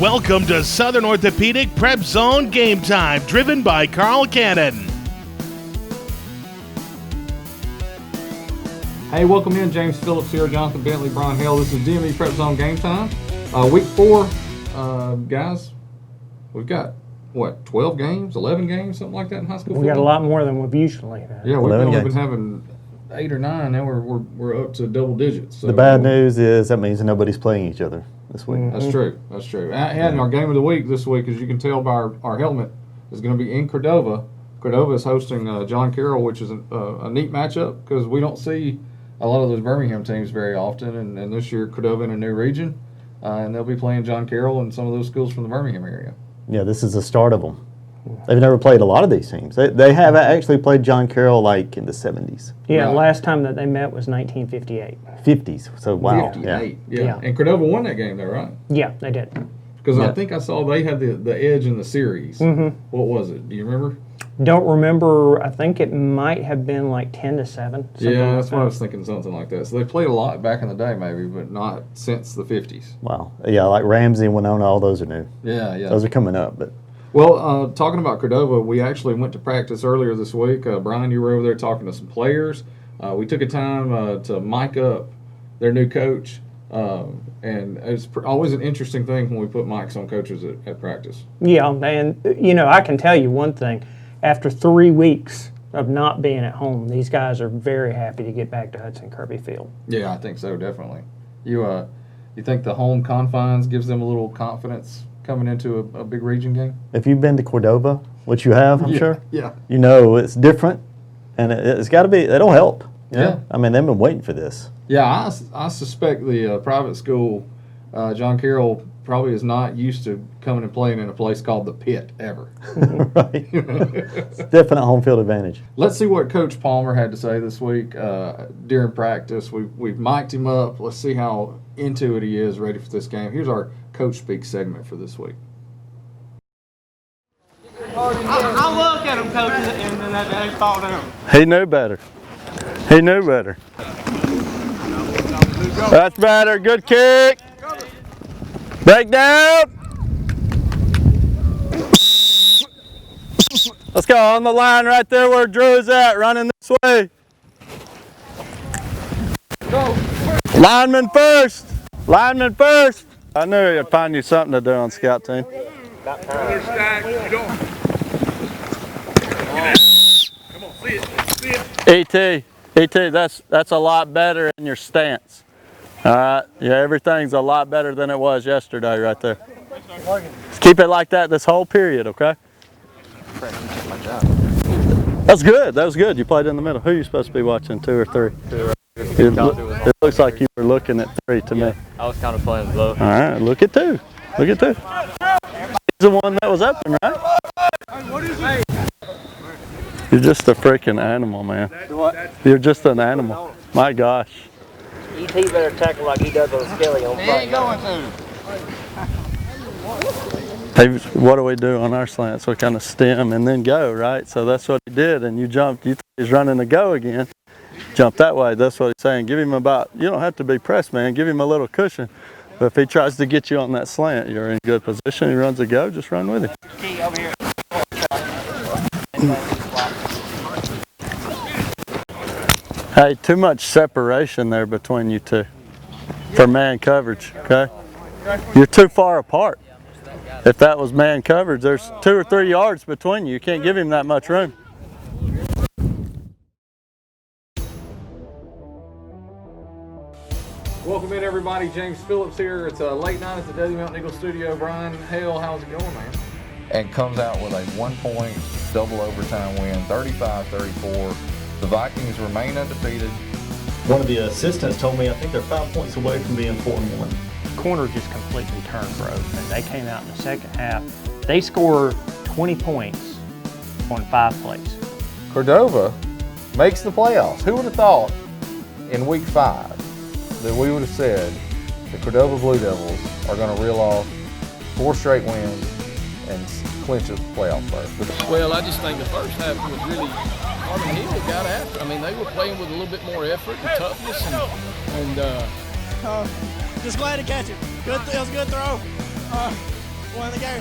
Welcome to Southern Orthopedic PrepZone Game Time, driven by Carl Cannon. Hey, welcome in. James Phillips here, Johnathan, Bentley, Bryan, Hale. This is DME PrepZone Game Time. Week 4, guys, we've got, 12 games, 11 games, something like that in high school football? We got a lot more than we've usually had. Yeah, we've only been having 8 or 9. Now we're up to double digits. So the bad news is that means nobody's playing each other this week. Mm-hmm. That's true. That's true. And our game of the week this week, as you can tell by our helmet, is going to be in Cordova. Cordova is hosting John Carroll, which is a neat matchup because we don't see a lot of those Birmingham teams very often. And this year, Cordova in a new region, and they'll be playing John Carroll and some of those schools from the Birmingham area. Yeah, this is the start of them. They've never played a lot of these teams. They have actually played John Carroll like in the 70s. Yeah, right. Last time that they met was 1958. 50s. So wow. 58. Yeah. And Cordova won that game, though, right? Yeah, they did. Because I think I saw they had the edge in the series. Mm-hmm. What was it? Do you remember? Don't remember. I think it might have been like 10-7. Yeah, that's what I was thinking, something like that. So they played a lot back in the day, maybe, but not since the 50s. Wow. Yeah, like Ramsey and Winona, all those are new. Yeah. Those are coming up, but. Well, talking about Cordova, we actually went to practice earlier this week. Bryan, you were over there talking to some players. We took a time to mic up their new coach, and it's always an interesting thing when we put mics on coaches at practice. Yeah, and I can tell you one thing. After 3 weeks of not being at home, these guys are very happy to get back to Hudson-Kerby Field. Yeah, I think so, definitely. You think the home confines gives them a little confidence coming into a big region game? If you've been to Cordova, which you have, I'm sure. Yeah. You know it's different, and it's got to be. It'll help. Yeah. I mean, they've been waiting for this. Yeah, I suspect the private school, John Carroll, probably is not used to coming and playing in a place called the Pit ever. Right. It's definite home field advantage. Let's see what Coach Palmer had to say this week during practice. We've mic'd him up. Let's see how into it he is, ready for this game. Here's our Coach Speak segment for this week. I look at him, Coach, and then they fall down. He knew better. He knew better. That's better. Good kick. Break down. Let's go on the line right there where Drew's at, running this way. Lineman first. Lineman first. I knew he'd find you something to do on scout team. About time. Come on, see it. ET, that's a lot better in your stance. All right, yeah, everything's a lot better than it was yesterday right there. Just keep it like that this whole period, okay? That's good, that was good. You played in the middle. Who are you supposed to be watching, 2 or 3? 2. It looks like you were looking at 3 to me. I was kind of playing low. All right, look at 2. Look at 2. He's the one that was open, right? You're just a freaking animal, man. You're just an animal. My gosh. ET better tackle like he does on Skelly on Friday. He ain't going Hey, to. what do we do on our slants? We kind of stem and then go, right? So that's what he did, and you jumped. You thought he's running to go again. Jump that way. That's what he's saying. Give him about, you don't have to be pressed, man. Give him a little cushion. But if he tries to get you on that slant, you're in good position. He runs a go, just run with him. Hey, too much separation there between you two for man coverage, okay? You're too far apart. If that was man coverage, there's 2 or 3 yards between you. You can't give him that much room. Welcome in, everybody. James Phillips here. It's a late night at the Desert Mountain Eagle studio. Bryan, Hale, how's it going, man? And comes out with a 1-point double overtime win, 35-34. The Vikings remain undefeated. One of the assistants told me I think they're 5 points away from being 4-1. Corner just completely turned road, and they came out in the second half. They scored 20 points on 5 plays. Cordova makes the playoffs. Who would have thought in week 5 that we would have said the Cordova Blue Devils are going to reel off 4 straight wins and clinch a playoff berth? Well, I just think the first half was really, Hale got after. I mean, they were playing with a little bit more effort and toughness, and just glad to catch it. Good, it was a good throw. One to go.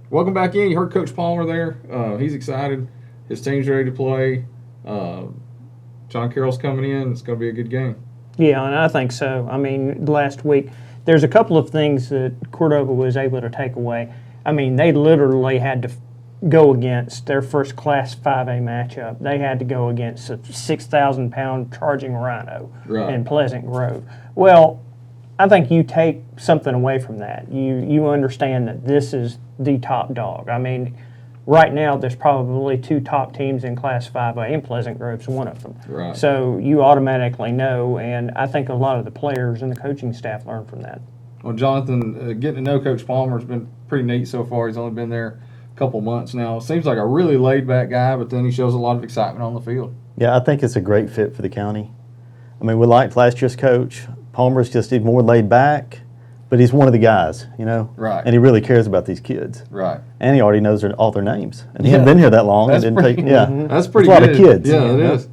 Welcome back in. You heard Coach Palmer there. He's excited. His team's ready to play. John Carroll's coming in. It's going to be a good game. Yeah, and I think so. I mean, last week, there's a couple of things that Cordova was able to take away. I mean, they literally had to go against their first Class 5A matchup. They had to go against a 6,000-pound charging rhino in Pleasant Grove. Well, I think you take something away from that. You understand that this is the top dog. I mean, right now there's probably 2 top teams in Class 5A, and Pleasant Grove's one of them. Right. So you automatically know, and I think a lot of the players and the coaching staff learn from that. Well, Johnathan, getting to know Coach Palmer has been pretty neat so far. He's only been there a couple months now. Seems like a really laid-back guy, but then he shows a lot of excitement on the field. Yeah, I think it's a great fit for the county. I mean, we liked last year's coach. Palmer's just more laid back, but he's one of the guys, you know? Right. And he really cares about these kids. Right. And he already knows all their names. And he hadn't been here that long. That's and pretty, that's pretty a good. lot of kids. Yeah, it is.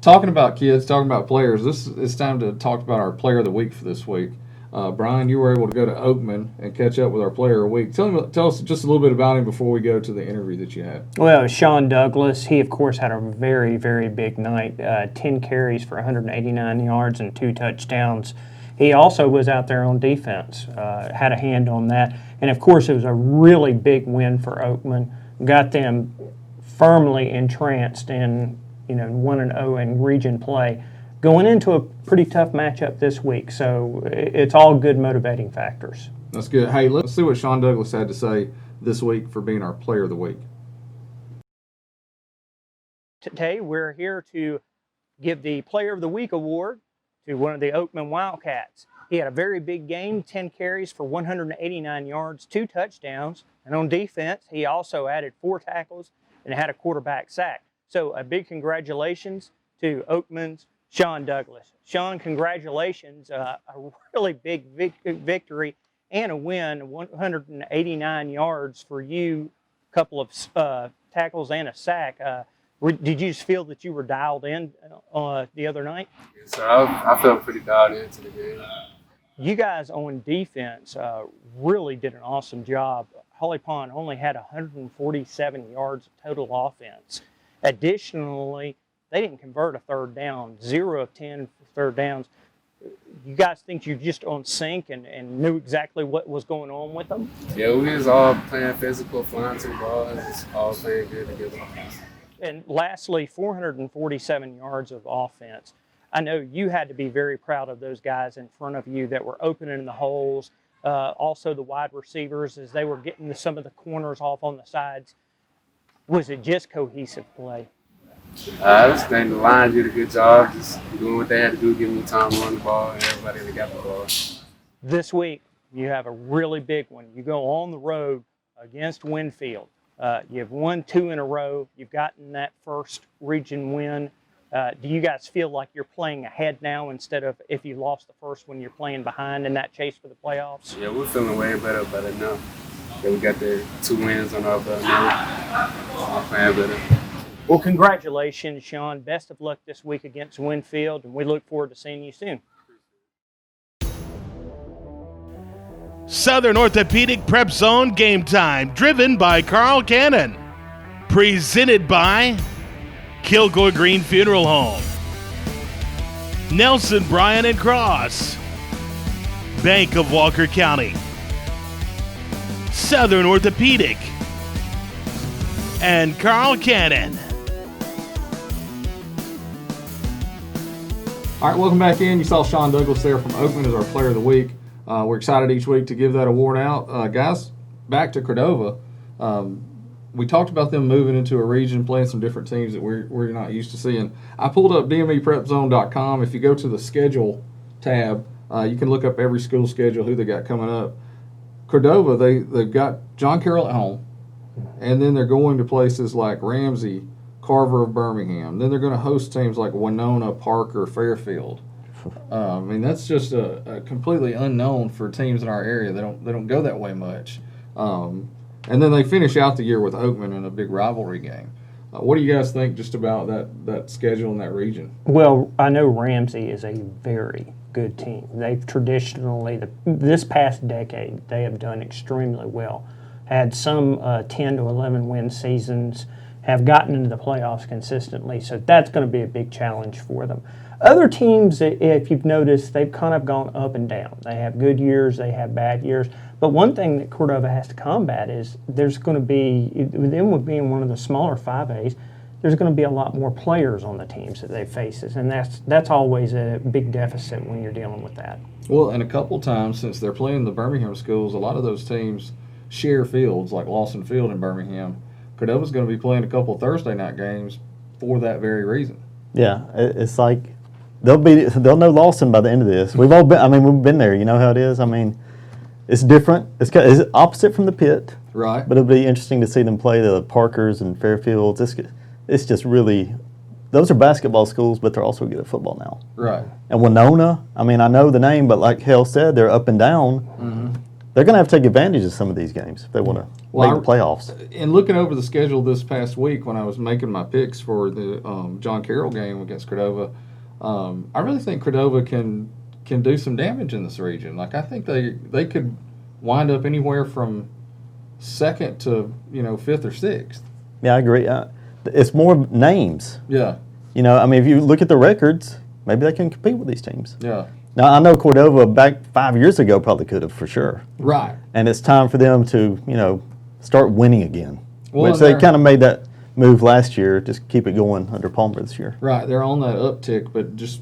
Talking about kids, talking about players, it's time to talk about our Player of the Week for this week. Bryan, you were able to go to Oakman and catch up with our Player of the Week. Tell us just a little bit about him before we go to the interview that you had. Well, Sean Douglas, he, of course, had a very, very big night. 10 carries for 189 yards and 2 touchdowns. He also was out there on defense, had a hand on that. And, of course, it was a really big win for Oakman. Got them firmly entranced in 1-0 in region play, going into a pretty tough matchup this week. So it's all good motivating factors. That's good. Hey, let's see what Sean Douglas had to say this week for being our Player of the Week. Today we're here to give the Player of the Week award to one of the Oakman Wildcats. He had a very big game, 10 carries for 189 yards, 2 touchdowns, and on defense he also added 4 tackles and had a quarterback sack. So a big congratulations to Oakman's Sean Douglas. Sean, congratulations. A really big victory and a win, 189 yards for you, a couple of tackles and a sack. Did you just feel that you were dialed in the other night? Yes, sir. I felt pretty dialed into the game. You guys on defense really did an awesome job. Holly Pond only had 147 yards of total offense. Additionally, they didn't convert a third down, 0 of 10 for third downs. You guys think you're just on sync and knew exactly what was going on with them? Yeah, we was all playing physical, flying to the ball, and just all playing good together. And lastly, 447 yards of offense. I know you had to be very proud of those guys in front of you that were opening the holes. Also the wide receivers as they were getting some of the corners off on the sides. Was it just cohesive play? I just think the line did a good job, just doing what they had to do, giving me time to run the ball, and everybody that got the ball. This week, you have a really big one. You go on the road against Winfield. You've won 2 in a row. You've gotten that first region win. Do you guys feel like you're playing ahead now instead of if you lost the first one, you're playing behind in that chase for the playoffs? Yeah, we're feeling way better about it now. Yeah, we got the 2 wins on our belt now. We're playing better. Well, congratulations, Sean. Best of luck this week against Winfield, and we look forward to seeing you soon. Southern Orthopedic PrepZone Game Time, driven by Carl Cannon. Presented by Kilgore Green Funeral Home, Nelson, Bryan and Cross, Bank of Walker County, Southern Orthopedic, and Carl Cannon. All right, welcome back in. You saw Sean Douglas there from Oakman as our Player of the Week. We're excited each week to give that award out. Guys, back to Cordova. We talked about them moving into a region, playing some different teams that we're not used to seeing. I pulled up DME PrepZone.com. If you go to the schedule tab, you can look up every school schedule, who they got coming up. Cordova, they've got John Carroll at home, and then they're going to places like Ramsey, Carver of Birmingham. Then they're going to host teams like Winona, Parker, Fairfield. I mean, that's just a completely unknown for teams in our area. They don't go that way much. And then they finish out the year with Oakman in a big rivalry game. What do you guys think just about that schedule in that region? Well, I know Ramsey is a very good team. They've traditionally, this past decade, they have done extremely well. Had some 10 to 11 win seasons, have gotten into the playoffs consistently, so that's going to be a big challenge for them. Other teams, if you've noticed, they've kind of gone up and down. They have good years, they have bad years. But one thing that Cordova has to combat is there's going to be, with them being one of the smaller 5As, there's going to be a lot more players on the teams that they faces, and that's always a big deficit when you're dealing with that. Well, and a couple times since they're playing the Birmingham schools, a lot of those teams share fields, like Lawson Field in Birmingham. Cordova's going to be playing a couple Thursday night games for that very reason. Yeah, it's like they'll know Lawson by the end of this. We've all been. I mean, we've been there. You know how it is. I mean, it's different. It's opposite from the pit, right? But it'll be interesting to see them play the Parkers and Fairfields. It's just really, those are basketball schools, but they're also good at football now. Right. And Winona, I mean, I know the name, but like Hale said, they're up and down. Mm-hmm. They're going to have to take advantage of some of these games if they want to make the playoffs. In looking over the schedule this past week when I was making my picks for the John Carroll game against Cordova, I really think Cordova can do some damage in this region. Like, I think they could wind up anywhere from second to, fifth or sixth. Yeah, I agree. It's more names. Yeah. I mean, if you look at the records, maybe they can compete with these teams. Yeah. Now, I know Cordova back 5 years ago probably could have for sure. Right. And it's time for them to, start winning again. Well, which they kind of made that move last year, just keep it going under Palmer this year. Right. They're on that uptick, but just,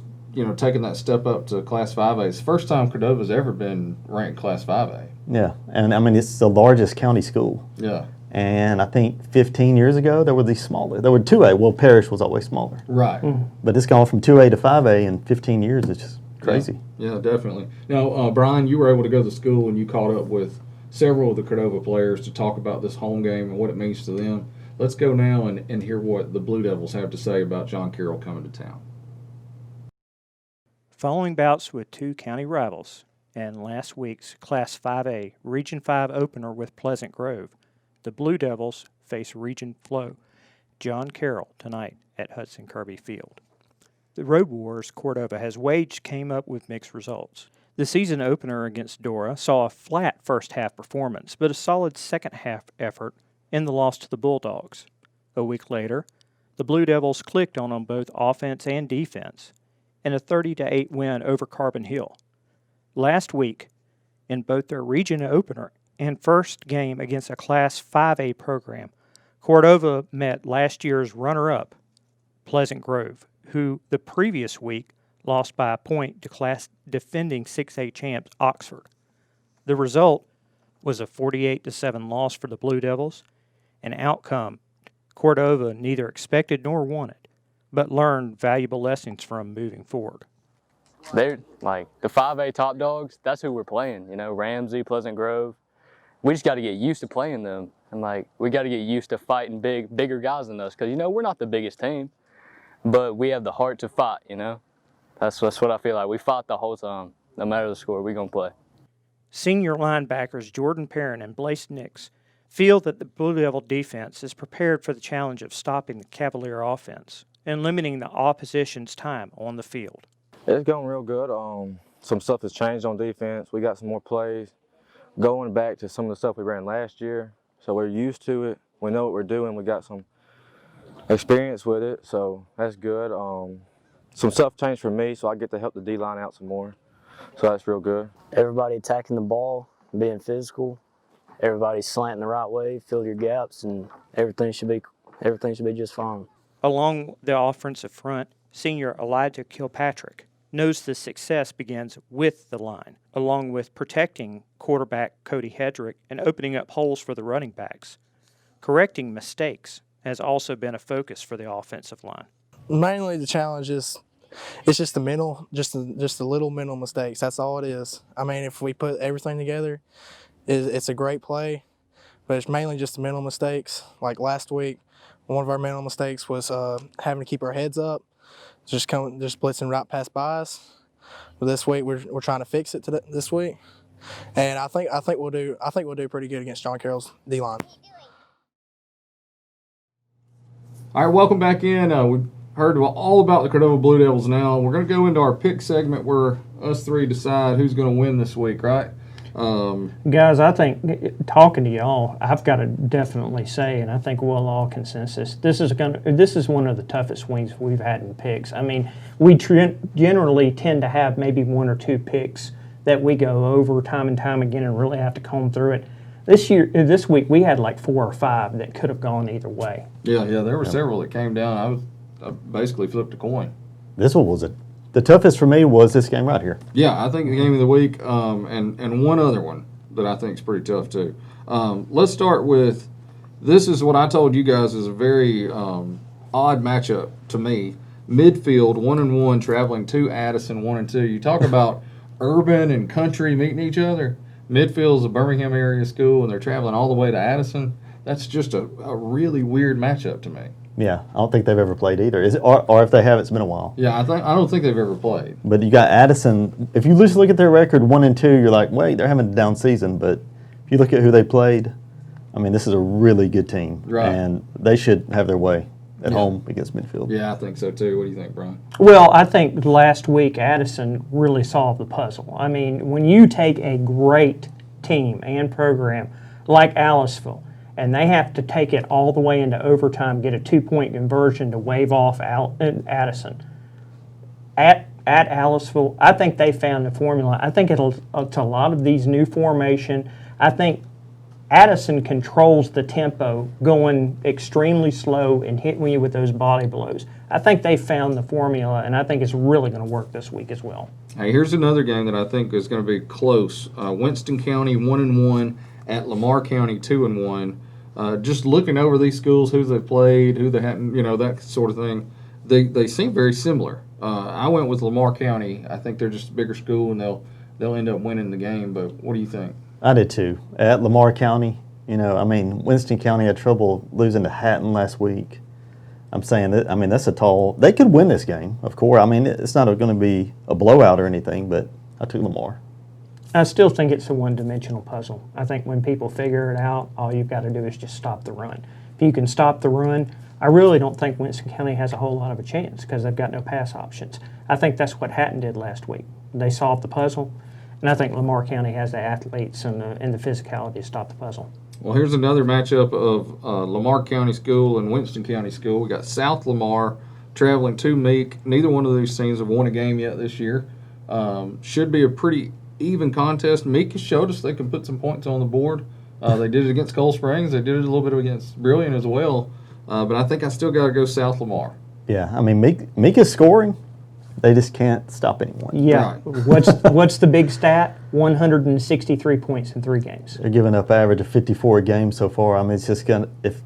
taking that step up to Class 5A. It's the first time Cordova's ever been ranked Class 5A. Yeah. And, I mean, it's the largest county school. Yeah. And I think 15 years ago, there were these smaller. There were 2A. Well, Parish was always smaller. Right. But it's gone from 2A to 5A in 15 years. It's just crazy. Yeah, definitely. Now, Bryan, you were able to go to school and you caught up with several of the Cordova players to talk about this home game and what it means to them. Let's go now and hear what the Blue Devils have to say about John Carroll coming to town. Following bouts with two county rivals and last week's Class 5A Region 5 opener with Pleasant Grove, the Blue Devils face Region Flow John Carroll tonight at Hudson-Kerby Field. The Road Wars Cordova has waged came up with mixed results. The season opener against Dora saw a flat first-half performance, but a solid second-half effort in the loss to the Bulldogs. A week later, the Blue Devils clicked on both offense and defense in a 30-8 win over Carbon Hill. Last week, in both their region opener and first game against a Class 5A program, Cordova met last year's runner-up, Pleasant Grove, who the previous week lost by a point to class defending 6A champs Oxford. The result was a 48-7 loss for the Blue Devils, an outcome Cordova neither expected nor wanted, but learned valuable lessons from moving forward. They're like the 5A top dogs, that's who we're playing, Ramsey, Pleasant Grove. We just got to get used to playing them, and we got to get used to fighting bigger guys than us, because we're not the biggest team, but we have the heart to fight. That's what I feel like. We fought the whole time. No matter the score, we're going to play. Senior linebackers Jordan Perrin and Blaise Nix feel that the Blue Devil defense is prepared for the challenge of stopping the Cavalier offense and limiting the opposition's time on the field. It's going real good. Some stuff has changed on defense. We got some more plays going back to some of the stuff we ran last year. So we're used to it. We know what we're doing. We got some experience with it, so that's good. Some stuff changed for me, so I get to help the D-line out some more. So that's real good. Everybody attacking the ball, being physical. Everybody slanting the right way, fill your gaps, and everything should be just fine. Along the offensive front, senior Elijah Kilpatrick knows the success begins with the line, along with protecting quarterback Cody Hedrick and opening up holes for the running backs. Correcting mistakes has also been a focus for the offensive line. Mainly the challenge is it's just the mental, just the little mental mistakes. That's all it is. I mean, if we put everything together, it's a great play, but it's mainly just the mental mistakes. Like last week, one of our mental mistakes was having to keep our heads up, just blitzing right past by us. But this week we're trying to fix it this week, and I think we'll do pretty good against John Carroll's D-line. All right, welcome back in. We've heard all about the Cordova Blue Devils now. We're going to go into our pick segment where us three decide who's going to win this week, right? Guys, I think talking to y'all, I've got to definitely say, and I think we'll all consensus, this is one of the toughest weeks we've had in picks. I mean, we generally tend to have maybe one or two picks that we go over time and time again and really have to comb through it. This week, we had like 4 or 5 that could have gone either way. Yeah, there were several that came down. I basically flipped a coin. This one was the toughest for me was this game right here. Yeah, I think the game of the week, and one other one that I think is pretty tough too. Let's start with, this is what I told you guys is a very odd matchup to me. Midfield 1-1 traveling to Addison 1-2. You talk about urban and country meeting each other. Midfield is a Birmingham area school, and they're traveling all the way to Addison. That's just a really weird matchup to me. Yeah, I don't think they've ever played either. Or if they have, it's been a while. Yeah, I don't think they've ever played. But you got Addison. If you just look at their record 1-2, you're like, wait, they're having a down season. But if you look at who they played, I mean, this is a really good team, right? And they should have their way at home against Winfield. Yeah, I think so too. What do you think, Bryan? Well, I think last week Addison really solved the puzzle. I mean, when you take a great team and program like Aliceville, and they have to take it all the way into overtime, get a 2-point conversion to wave off Addison. At Aliceville, I think they found the formula. I think it's a lot of these new formation. I think Addison controls the tempo, going extremely slow and hitting you with those body blows. I think they found the formula, and I think it's really going to work this week as well. Hey, here's another game that I think is going to be close. Winston County 1-1 at Lamar County 2-1. Just looking over these schools, who they played, who they hadn't, that sort of thing, they seem very similar. I went with Lamar County. I think they're just a bigger school, and they'll end up winning the game. But what do you think? I did too. At Lamar County, Winston County had trouble losing to Hatton last week. I'm saying that. I mean, that's they could win this game, of course. I mean, it's not going to be a blowout or anything, but I took Lamar. I still think it's a one-dimensional puzzle. I think when people figure it out, all you've got to do is just stop the run. If you can stop the run, I really don't think Winston County has a whole lot of a chance because they've got no pass options. I think that's what Hatton did last week. They solved the puzzle, and I think Lamar County has the athletes and the physicality to stop the puzzle. Well, here's another matchup of Lamar County School and Winston County School. We got South Lamar traveling to Meek. Neither one of these teams have won a game yet this year. Should be a pretty even contest. Meek has showed us they can put some points on the board. They did it against Cold Springs. They did it a little bit against Brilliant as well. But I think I still got to go South Lamar. Yeah, I mean, Meek is scoring. They just can't stop anyone. Yeah. Right. What's the big stat? 163 points in 3 games. They're giving up average of 54 a game so far. I mean, it's just if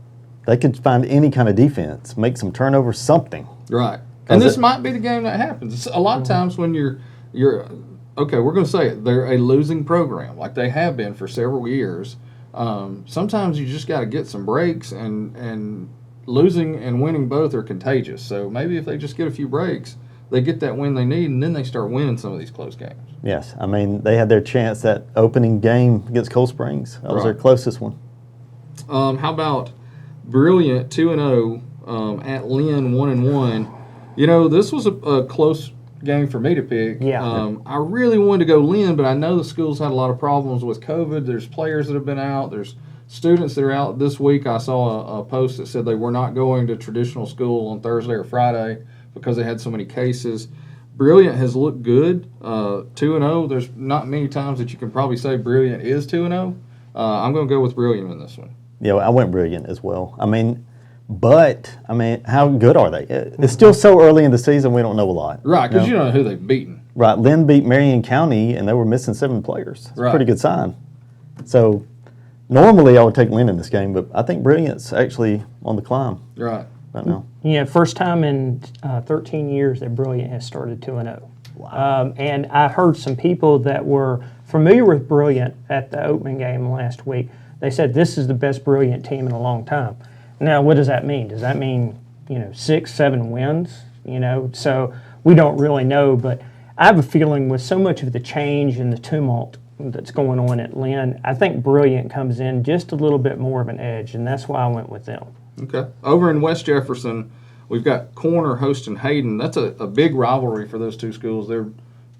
they could find any kind of defense, make some turnovers, something. Right. And this might be the game that happens. A lot of times when you're okay, we're going to say it, they're a losing program like they have been for several years. Sometimes you just got to get some breaks, and losing and winning both are contagious. So maybe if they just get a few breaks, they get that win they need, and then they start winning some of these close games. Yes, I mean, they had their chance that opening game against Cold Springs. That was their closest one. How about Brilliant 2-0 at Lynn 1-1? This was a close game for me to pick. Yeah. I really wanted to go Lynn, but I know the school's had a lot of problems with COVID. There's players that have been out. There's students that are out. This week I saw a post that said they were not going to traditional school on Thursday or Friday because they had so many cases. Brilliant has looked good, 2-0. There's not many times that you can probably say Brilliant is 2-0. I'm going to go with Brilliant in this one. Yeah, I went Brilliant as well. I mean, how good are they? It's still so early in the season, we don't know a lot. Right, because you don't know who they've beaten. Right, Lynn beat Marion County, and they were missing 7 players. It's a pretty good sign. So normally I would take Lynn in this game, but I think Brilliant's actually on the climb. Right now. Yeah, first time in 13 years that Brilliant has started 2-0. Wow. And I heard some people that were familiar with Brilliant at the Oakman game last week. They said this is the best Brilliant team in a long time. Now, what does that mean? Does that mean 6, 7 wins? So we don't really know. But I have a feeling with so much of the change and the tumult that's going on at Lynn, I think Brilliant comes in just a little bit more of an edge, and that's why I went with them. Okay. Over in West Jefferson, we've got Corner hosting Hayden. That's a big rivalry for those two schools. They're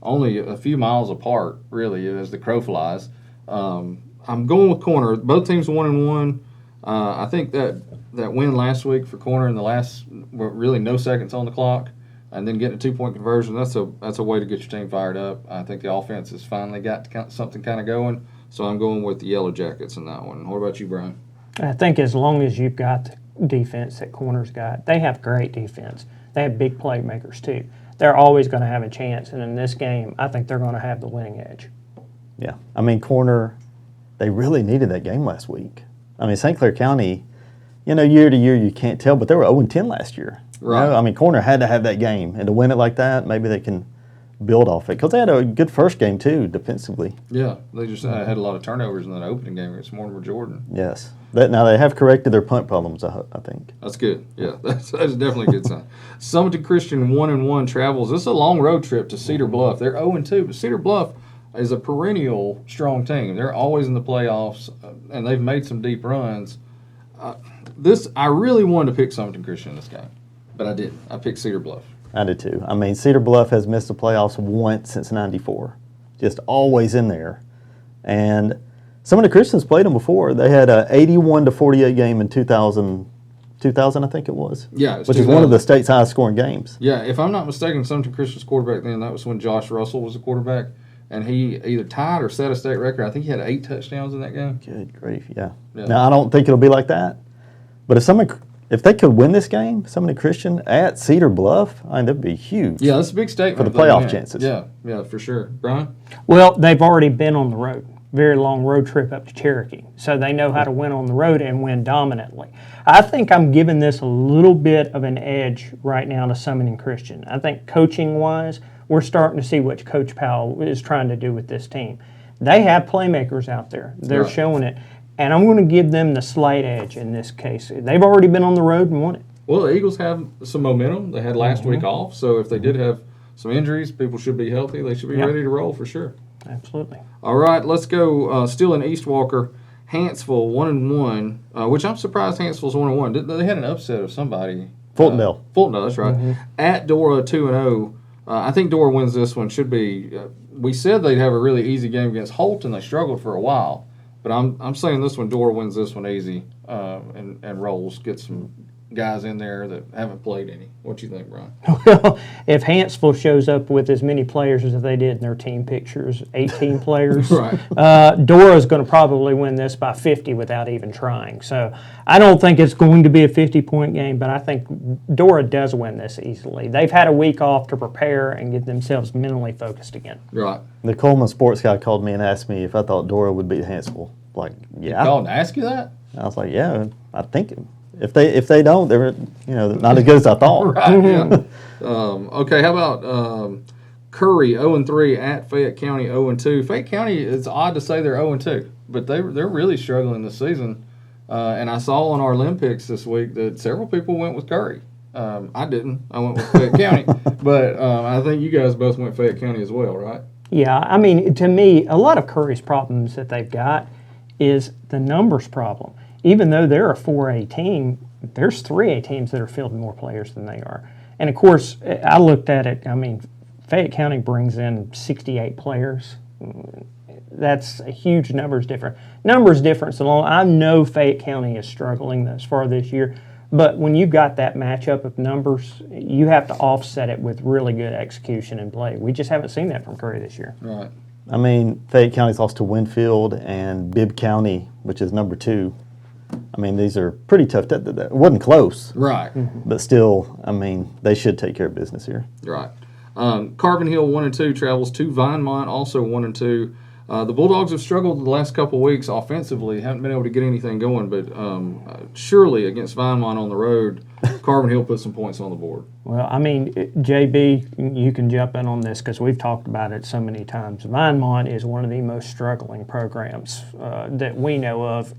only a few miles apart, really, as the crow flies. I'm going with Corner. Both teams 1-1. I think that win last week for Corner in the last, really no seconds on the clock, and then getting a 2-point conversion, that's a way to get your team fired up. I think the offense has finally got something kind of going, so I'm going with the Yellow Jackets in that one. What about you, Bryan? I think as long as you've got the defense that Corner's got, they have great defense. They have big playmakers too. They're always going to have a chance, and in this game, I think they're going to have the winning edge. Yeah, I mean, Corner, they really needed that game last week. I mean, St. Clair County, year to year you can't tell, but they were 0-10 last year. Right. I mean, Corner had to have that game, and to win it like that, maybe they can build off it. Because they had a good first game, too, defensively. Yeah, they just had a lot of turnovers in that opening game against Mortimer Jordan. Yes. Now they have corrected their punt problems, I think. That's good. Yeah, that's definitely a good sign. Summerton Christian 1-1 travels. This is a long road trip to Cedar Bluff. They're 0-2, but Cedar Bluff is a perennial strong team. They're always in the playoffs, and they've made some deep runs. I really wanted to pick Summerton Christian in this game, but I didn't. I picked Cedar Bluff. I did too. I mean, Cedar Bluff has missed the playoffs once since '94, just always in there. And some of the Christians played them before. They had a 81-48 game in 2000, I think it was. Yeah, which is one of the state's highest scoring games. Yeah, if I'm not mistaken, Summerton Christian's quarterback then, that was when Josh Russell was the quarterback, and he either tied or set a state record. I think he had 8 touchdowns in that game. Good grief, yeah. Now, I don't think it'll be like that, but if they could win this game, Summerton Christian at Cedar Bluff, I mean, that'd be huge. Yeah, that's a big statement for the playoff chances. Yeah, for sure. Bryan? Well, they've already been on the road. Very long road trip up to Cherokee. So they know how to win on the road and win dominantly. I think I'm giving this a little bit of an edge right now to Summoning Christian. I think coaching-wise, we're starting to see what Coach Powell is trying to do with this team. They have playmakers out there. They're showing it. And I'm going to give them the slight edge in this case. They've already been on the road and won it. Well, the Eagles have some momentum. They had last week off. So if they did have some injuries, people should be healthy. They should be ready to roll for sure. Absolutely. All right, let's go. Still in East Walker, Hanceville 1-1, which I'm surprised Hanceville's 1-1. They had an upset of somebody. Fultondale. Fultondale, that's right. At Dora 2-0. I think Dora wins this one. Should be. We said they'd have a really easy game against Holt, and they struggled for a while. But I'm saying this one, Dora wins this one easy and rolls. Get some guys in there that haven't played any. What do you think, Bryan? Well, if Hanceville shows up with as many players as they did in their team pictures, 18 players, Dora's going to probably win this by 50 without even trying. So I don't think it's going to be a 50-point game, but I think Dora does win this easily. They've had a week off to prepare and get themselves mentally focused again. Right. The Coleman sports guy called me and asked me if I thought Dora would beat Hanceville. Like, yeah. He called and asked you that? I was like, yeah, I think if they don't, they're not as good as I thought. Right. Yeah. Okay. How about Curry 0-3 at Fayette County 0-2? Fayette County, it's odd to say they're 0-2, but they're really struggling this season. And I saw on our Lynn picks this week that several people went with Curry. I didn't. I went with Fayette County, but I think you guys both went Fayette County as well, right? Yeah. I mean, to me, a lot of Curry's problems that they've got is the numbers problem. Even though they're a 4A team, there's 3A teams that are fielding more players than they are. And, of course, I looked at it. I mean, Fayette County brings in 68 players. That's a huge numbers difference. Alone, I know Fayette County is struggling thus far this year, but when you've got that matchup of numbers, you have to offset it with really good execution and play. We just haven't seen that from Curry this year. Right. I mean, Fayette County's lost to Winfield and Bibb County, which is number 2. I mean, these are pretty tough. It wasn't close. Right. But still, I mean, they should take care of business here. Right. Carbon Hill 1-2 travels to Vinemont, also 1-2. The Bulldogs have struggled the last couple of weeks offensively, haven't been able to get anything going, but surely against Vinemont on the road, Carbon Hill put some points on the board. Well, I mean, JB, you can jump in on this because we've talked about it so many times. Vinemont is one of the most struggling programs that we know of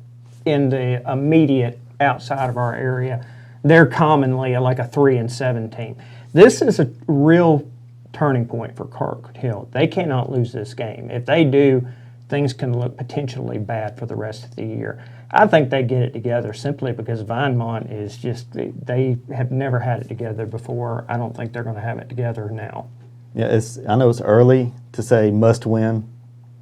in the immediate outside of our area. They're commonly like a 3-7 team. This is a real turning point for Carbon Hill. They cannot lose this game. If they do, things can look potentially bad for the rest of the year. I think they get it together simply because Vinemont is just, they have never had it together before. I don't think they're going to have it together now. Yeah, I know it's early to say must win,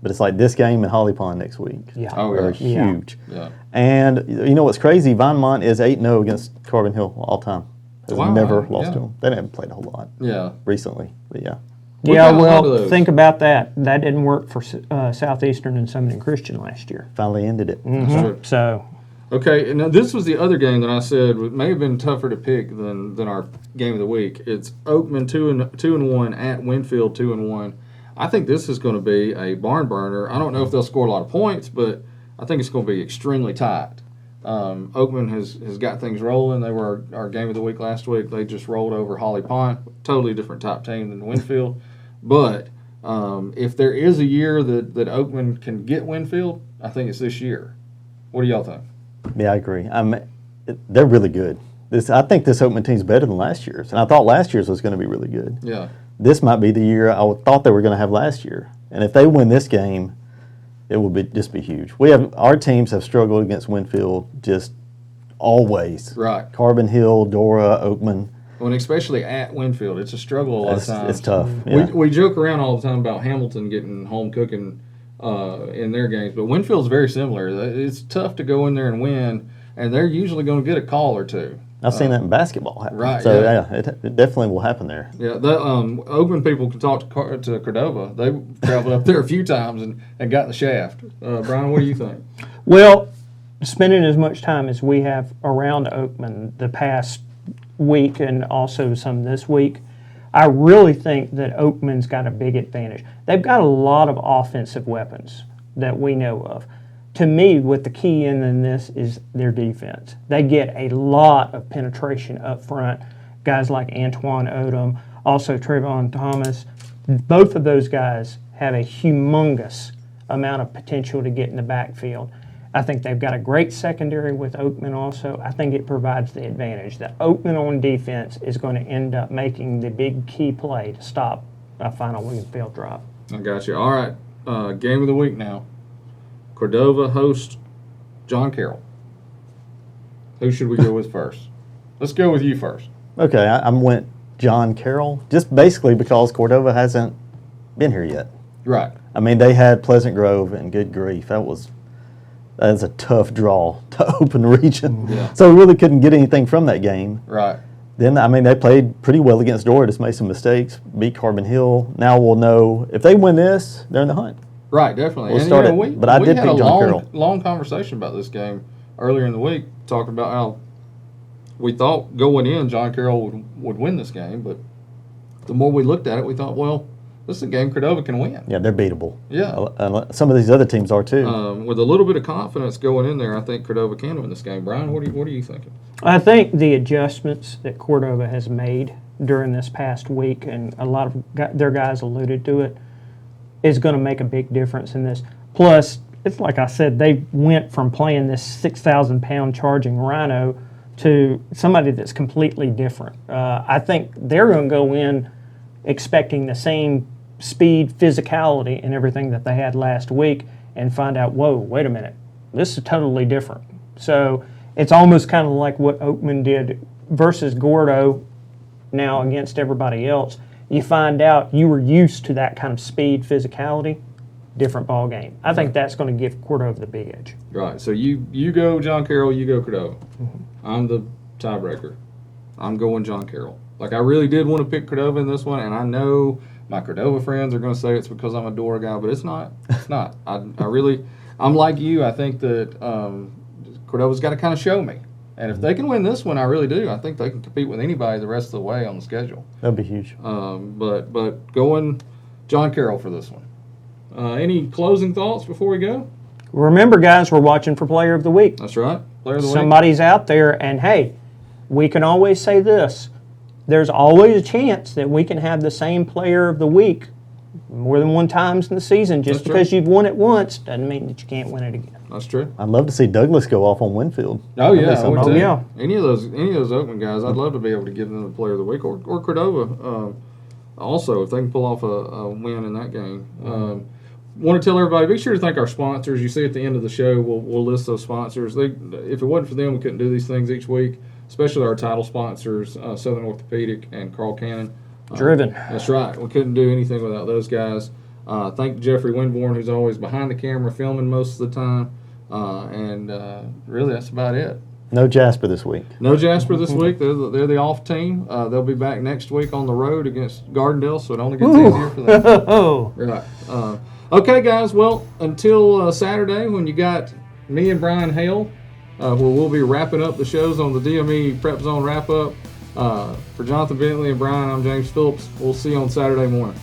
but it's like this game and Holly Pond next week. Yeah. Are huge. Yeah. And you know what's crazy? Vinemont is 8-0 against Carbon Hill all time. Has never lost to them. They haven't played a whole lot. Yeah. Recently, but yeah. Yeah, well, think about that. That didn't work for Southeastern and Summoning Christian last year. Finally ended it. Mm-hmm. So. Okay, and now this was the other game that I said may have been tougher to pick than our game of the week. It's Oakman 2-1 at Winfield 2-1. I think this is going to be a barn burner. I don't know if they'll score a lot of points, but I think it's going to be extremely tight. Oakman has got things rolling. They were our game of the week last week. They just rolled over Holly Pond, totally different type team than Winfield. But if there is a year that Oakman can get Winfield, I think it's this year. What do y'all think? Yeah, I agree. They're really good. I think this Oakman team's better than last year's, and I thought last year's was going to be really good. Yeah. This might be the year I thought they were going to have last year, and if they win this game, it will just be huge. Our teams have struggled against Winfield just always. Right. Carbon Hill, Dora, Oakman. Well, and especially at Winfield, it's a struggle a lot of times. It's tough. Yeah. We joke around all the time about Hamilton getting home cooking in their games, but Winfield's very similar. It's tough to go in there and win, and they're usually going to get a call or two. I've seen that in basketball happen. Right. So, yeah, it definitely will happen there. Yeah, the Oakman people can talk to Cordova. They traveled up there a few times and got in the shaft. Bryan, what do you think? Well, spending as much time as we have around Oakman the past week and also some this week, I really think that Oakman's got a big advantage. They've got a lot of offensive weapons that we know of. To me, what the key in this is their defense. They get a lot of penetration up front. Guys like Antoine Odom, also Trayvon Thomas. Both of those guys have a humongous amount of potential to get in the backfield. I think they've got a great secondary with Oakman also. I think it provides the advantage that Oakman on defense is going to end up making the big key play to stop a final Winfield drop. I got you. All right, game of the week now. Cordova hosts John Carroll. Who should we go with first? Let's go with you first. Okay, I went John Carroll, just basically because Cordova hasn't been here yet. Right. I mean, they had Pleasant Grove, and good grief, that was a tough draw to open region. Yeah. So we really couldn't get anything from that game. Right. Then, I mean, they played pretty well against Dora, just made some mistakes, beat Carbon Hill. Now we'll know if they win this, they're in the hunt. Right, definitely. We'll and start we I did had pick a John Carroll. long conversation about this game earlier in the week, talking about how we thought going in John Carroll would win this game, but the more we looked at it, we thought, well, this is a game Cordova can win. Yeah, they're beatable. Yeah. Some of these other teams are too. With a little bit of confidence going in there, I think Cordova can win this game. Bryan, what are you thinking? I think the adjustments that Cordova has made during this past week, and a lot of their guys alluded to it, is going to make a big difference in this. Plus, it's like I said, they went from playing this 6,000-pound charging rhino to somebody that's completely different. I think they're going to go in expecting the same speed, physicality, and everything that they had last week and find out, whoa, wait a minute, this is totally different. So it's almost kind of like what Oakman did versus Gordo now against everybody else. You find out you were used to that kind of speed, physicality, different ball game. I think that's going to give Cordova the big edge. Right. So you go John Carroll, you go Cordova. Mm-hmm. I'm the tiebreaker. I'm going John Carroll. Like, I really did want to pick Cordova in this one, and I know my Cordova friends are going to say it's because I'm a Dora guy, but it's not. It's not. I'm like you. I think that Cordova's got to kind of show me. And if they can win this one, I really do. I think they can compete with anybody the rest of the way on the schedule. That'd be huge. But going John Carroll for this one. Any closing thoughts before we go? Remember, guys, we're watching for Player of the Week. That's right. Player of the Week. Somebody's out there, and hey, we can always say this. There's always a chance that we can have the same Player of the Week more than one times in the season. Just because you've won it once doesn't mean that you can't win it again. That's true. I'd love to see Douglas go off on Winfield. Oh yeah, yeah. Any of those Oakman guys, I'd love to be able to give them the Player of the Week or Cordova. Also, if they can pull off a win in that game. want to tell everybody, be sure to thank our sponsors. You see at the end of the show, we'll list those sponsors. If it wasn't for them, we couldn't do these things each week, especially our title sponsors, Southern Orthopedic and Carl Cannon. Driven. That's right. We couldn't do anything without those guys. Thank Jeffrey Winborn, who's always behind the camera filming most of the time. Really, that's about it. No Jasper this week. No Jasper this week. They're the off team. They'll be back next week on the road against Gardendale, so it only gets easier for them. Right. Okay, guys. Well, until Saturday when you got me and Bryan Hale, where we'll be wrapping up the shows on the DME PrepZone wrap-up. For Johnathan, Bentley, and Bryan, I'm James Phillips. We'll see you on Saturday morning.